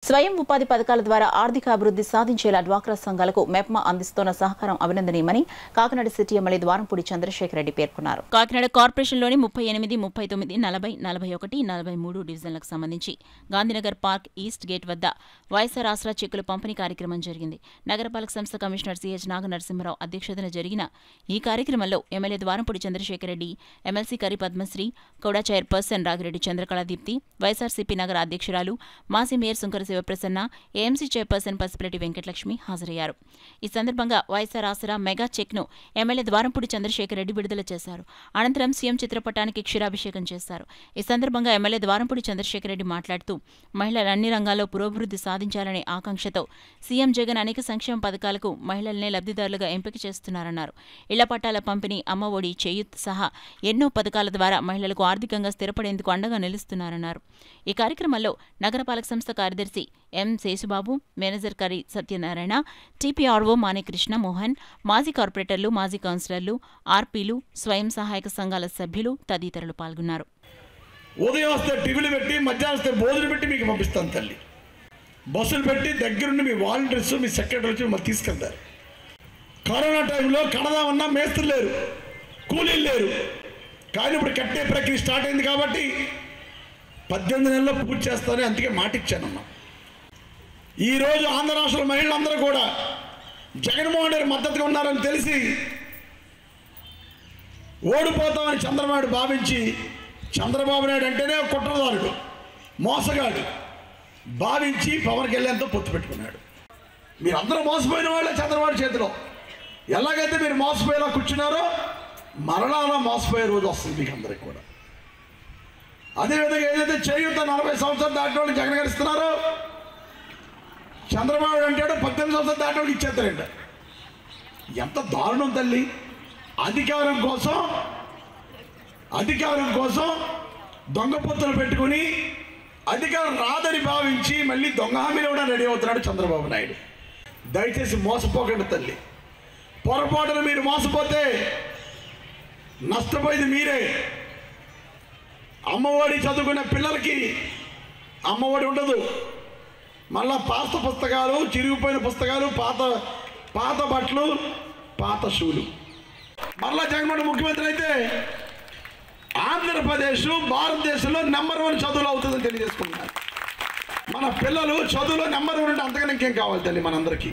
స్వయం ఉపాధి పథకాల ద్వారా ఆర్థిక అభివృద్ధి సాధించేలా డ్వాక్రా సంఘాలకు మెప్మా అందిస్తున్న సహకారం అభినందనీయమని కాకినాడ సిటీ ఎమ్మెల్యే ద్వారంపూడి చంద్రశేఖర్ రెడ్డి పేర్కొన్నారు. కాకినాడ కార్పొరేషన్లోని 38, 39, 40, 41, 43 డివిజన్లకు సంబంధించి గాంధీనగర్ పార్క్ ఈస్ట్ గేట్ వద్ద వైఎస్ఆర్ ఆసరా చెక్కుల పంపిణీ కార్యక్రమం జరిగింది. నగరపాలక సంస్థ కమిషనర్ సిహెచ్ నాగనరసింహరావు అధ్యక్షతన జరిగిన ఈ కార్యక్రమంలో MLA Dwarampudi Chandrasekhar Reddy, MLC Kari Padmasri, Kauda chairperson Ragireddy Chandrakaladeepthi, YSRCP నగర అధ్యక్షురాలు మాజీ mayor Sunkara Sivaprasanna, AMC chairperson Pasupuletti Venkatalakshmi హాజరయ్యారు. ఈ సందర్భంగా వైఎస్ఆర్ ఆసరా మెగా చెక్ను ఎమ్మెల్యే ద్వారంపూడి చంద్రశేఖర్ రెడ్డి విడుదల చేశారు. అనంతరం సీఎం చిత్రపటానికి క్షీరాభిషేకం చేశారు. ఈ సందర్భంగా ఎమ్మెల్యే ద్వారంపూడి చంద్రశేఖర్ రెడ్డి మాట్లాడుతూ మహిళలు అన్ని రంగాల్లో పురోభివృద్ధి సాధించాలనే ఆకాంక్షతో సీఎం జగన్ అనేక సంక్షేమ పథకాలకు మహిళలనే లబ్ధిదారులుగా ఎంపిక చేస్తున్నారన్నారు. ఇళ్ల పట్టాల పంపిణీ, అమ్మ ఒడి, చేయూత్ సహా ఎన్నో పథకాల ద్వారా మహిళలకు ఆర్థికంగా స్థిరపడేందుకు అండగా నిలుస్తున్నారన్నారు. ఈ కార్యక్రమంలో నగరపాలక సంస్థ కార్యదర్శి ఎం శేషుబాబు, మేనేజర్ కరి సత్యనారాయణ, టీపీఆర్ఓ మానేకృష్ణ మోహన్, మాజీ కార్పొరేటర్లు, మాజీ కౌన్సిలర్లు, ఆర్పీలు, స్వయం సహాయక సంఘాల సభ్యులు తదితరులు పాల్గొన్నారు. ఉదయం వస్తే టిఫిన్లు పెట్టి, మధ్యాహ్నం వస్తే భోజనం పెట్టి మీకు పంపిస్తాను తల్లి. బస్సులు పెట్టి దగ్గరుండి మీ వాలంటీర్స్, మీ సెక్రటరీ వచ్చి మిమ్మల్ని తీసుకెళ్తారు. కరోనా టైంలో కడదామన్నా మేస్త్రులు లేరు, కూలీలు లేరు. కానీ ఇప్పుడు కట్టే ప్రక్రియ స్టార్ట్ అయింది కాబట్టి 18 నెలల్లో పూర్తి చేస్తానని అందుకే మాట ఇచ్చానమ్మా. ఈరోజు ఆంధ్ర రాష్ట్ర మహిళలందరూ కూడా జగన్మోహన్ రెడ్డి మద్దతుగా ఉన్నారని తెలిసి ఓడిపోతామని చంద్రబాబు నాయుడు భావించి, చంద్రబాబు నాయుడు అంటేనే కుట్రదారుడు, మోసగాడు భావించి పవన్ కళ్యాణ్తో పొత్తు పెట్టుకున్నాడు. మీరందరూ మోసపోయిన వాళ్ళే చంద్రబాబు చేతిలో. ఎలాగైతే మీరు మోసపోయేలా కూర్చున్నారో మరలా మోసపోయే రోజు వస్తుంది మీకు అందరికి కూడా. అదేవిధంగా ఏదైతే చేయూత 40 సంవత్సరాలు దాటిన వాళ్ళు జగన్ గారు ఇస్తున్నారో, చంద్రబాబు అంటాడు 18 సంవత్సరాలు దాటిన వాళ్ళకి ఇచ్చేస్తారంట. ఎంత దారుణం తల్లి! అధికారం కోసం దొంగ పొత్తులు పెట్టుకుని అధికారం రాదని భావించి మళ్ళీ దొంగ హామీలు కూడా రెడీ అవుతున్నాడు చంద్రబాబు నాయుడు. దయచేసి మోసపోకండి తల్లి. పొరపాటును మీరు మోసపోతే నష్టపోయేది మీరే. అమ్మఒడి చదువుకునే పిల్లలకి అమ్మఒడి ఉండదు. మళ్ళా పాత పుస్తకాలు, చిరిగిపోయిన పుస్తకాలు, పాత బట్టలు, పాత షూలు. మళ్ళా జగన్మోహన్ ముఖ్యమంత్రి అయితే ఆంధ్రప్రదేశ్ భారతదేశంలో నెంబర్ 1 చదువులు అవుతుందని తెలియజేసుకుంటున్నారు. మన పిల్లలు చదువులో నెంబర్ 1 అంటే అంతకన్నా ఇంకేం కావాలి తల్లి మనందరికీ.